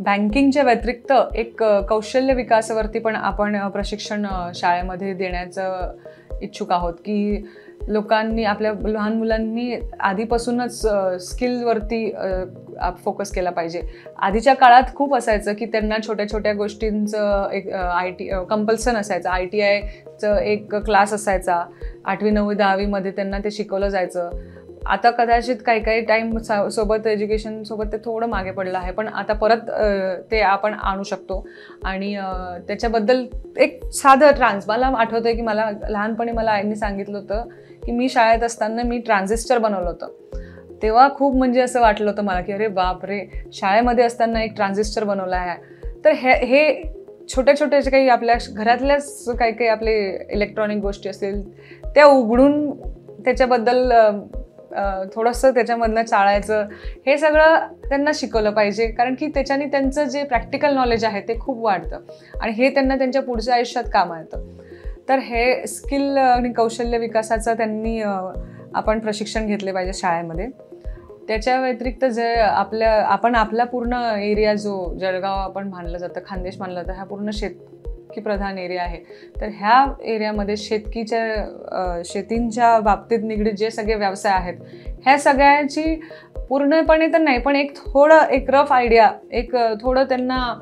बँकिंगच्या व्यतिरिक्त एक कौशल्य विकासावरती पण आपण प्रशिक्षण शाळेमध्ये देण्याचं इच्छुक आहोत, की लोकांनी आपल्या लहान मुलांनी आधीपासूनच स्किलवरती फोकस केला पाहिजे. आधीच्या काळात खूप असायचं की त्यांना छोट्या छोट्या गोष्टींचं एक कंपल्सन असायचं. ITIचं एक क्लास असायचा, 8वी 9वी 10वीमध्ये त्यांना ते शिकवलं जायचं. आता कदाचित काही टाईम सोबत एज्युकेशन सोबत ते थोडं मागे पडलं आहे, पण आता परत ते आपण आणू शकतो. आणि त्याच्याबद्दल एक साधं मला आठवतं आहे की मला लहानपणी मला आईने सांगितलं होतं की मी शाळेत असताना मी ट्रान्झिस्टर बनवलं होतं. तेव्हा खूप म्हणजे असं वाटलं होतं मला की अरे बापरे, शाळेमध्ये असताना एक ट्रान्झिस्टर बनवला आहे. तर हे छोट्या छोट्या जे काही आपल्या घरातल्याच काही आपले इलेक्ट्रॉनिक गोष्टी असतील त्या उघडून त्याच्याबद्दल थोडंसं त्याच्यामधनं चाळायचं, हे सगळं त्यांना शिकवलं पाहिजे. कारण की त्याच्याने त्यांचं जे प्रॅक्टिकल नॉलेज आहे ते खूप वाढतं आणि हे त्यांना त्यांच्या पुढच्या आयुष्यात कामं येतं. तर हे स्किल आणि कौशल्य विकासाचं त्यांनी आपण प्रशिक्षण घेतले पाहिजे शाळेमध्ये. त्याच्या व्यतिरिक्त जे आपण आपला पूर्ण एरिया जो जळगाव आपण मानलं जातं, खानदेश मानलं जातं, हा पूर्ण शेतकी प्रधान एरिया आहे. तर ह्या एरियामध्ये शेतींच्या बाबतीत निगडीत जे सगळे व्यवसाय आहेत, ह्या सगळ्यांची पूर्णपणे तर नाही, पण एक रफ आयडिया, एक थोडं त्यांना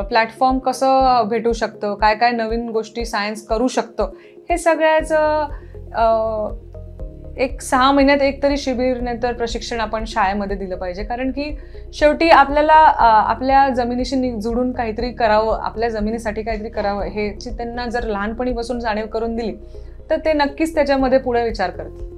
प्लॅटफॉर्म कसं भेटू शकतं, काय काय नवीन गोष्टी सायन्स करू शकतं, हे सगळ्याचं एक 6 महिन्यात एक तरी शिबिर नंतर प्रशिक्षण आपण शाळेमध्ये दिलं पाहिजे. कारण की शेवटी आपल्याला आपल्या जमिनीशी जुडून काहीतरी करावं, आपल्या जमिनीसाठी काहीतरी करावं, ह्याची त्यांना जर लहानपणीपासून जाणीव करून दिली तर ते नक्कीच त्याच्यामध्ये पुढे विचार करतील.